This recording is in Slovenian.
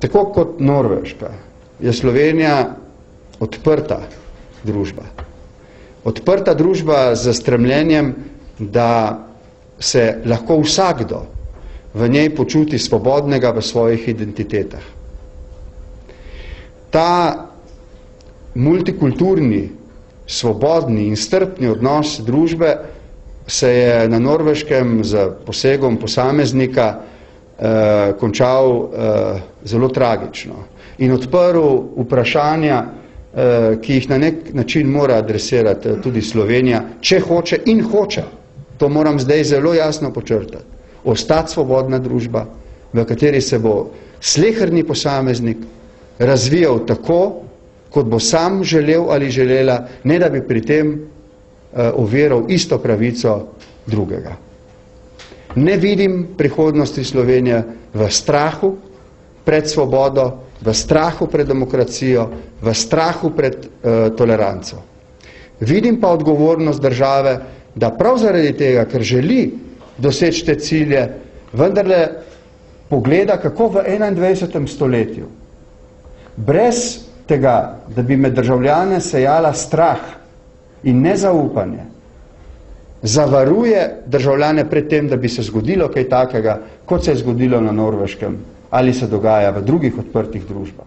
Tako kot Norveška je Slovenija odprta družba. Odprta družba z stremljenjem, da se lahko vsakdo v njej počuti svobodnega v svojih identitetah. Ta multikulturni, svobodni in strpni odnos družbe se je na Norveškem z posegom posameznika končal zelo tragično in odprl vprašanja, ki jih na nek način mora adresirati tudi Slovenija, če hoče in hoče, to moram zdaj zelo jasno počrtati, ostati svobodna družba, v kateri se bo sleherni posameznik razvijal tako, kot bo sam želel ali želela, ne da bi pri tem oviral isto pravico drugega. Ne vidim prihodnosti Slovenije v strahu pred svobodo, v strahu pred demokracijo, v strahu pred toleranco. Vidim pa odgovornost države, da prav zaradi tega, ker želi doseči te cilje, vendarle pogleda, kako v 21. stoletju, brez tega, da bi med državljane sejala strah in nezaupanje, zavaruje državljane pred tem, da bi se zgodilo kaj takega, kot se je zgodilo na Norveškem ali se dogaja v drugih odprtih družbah.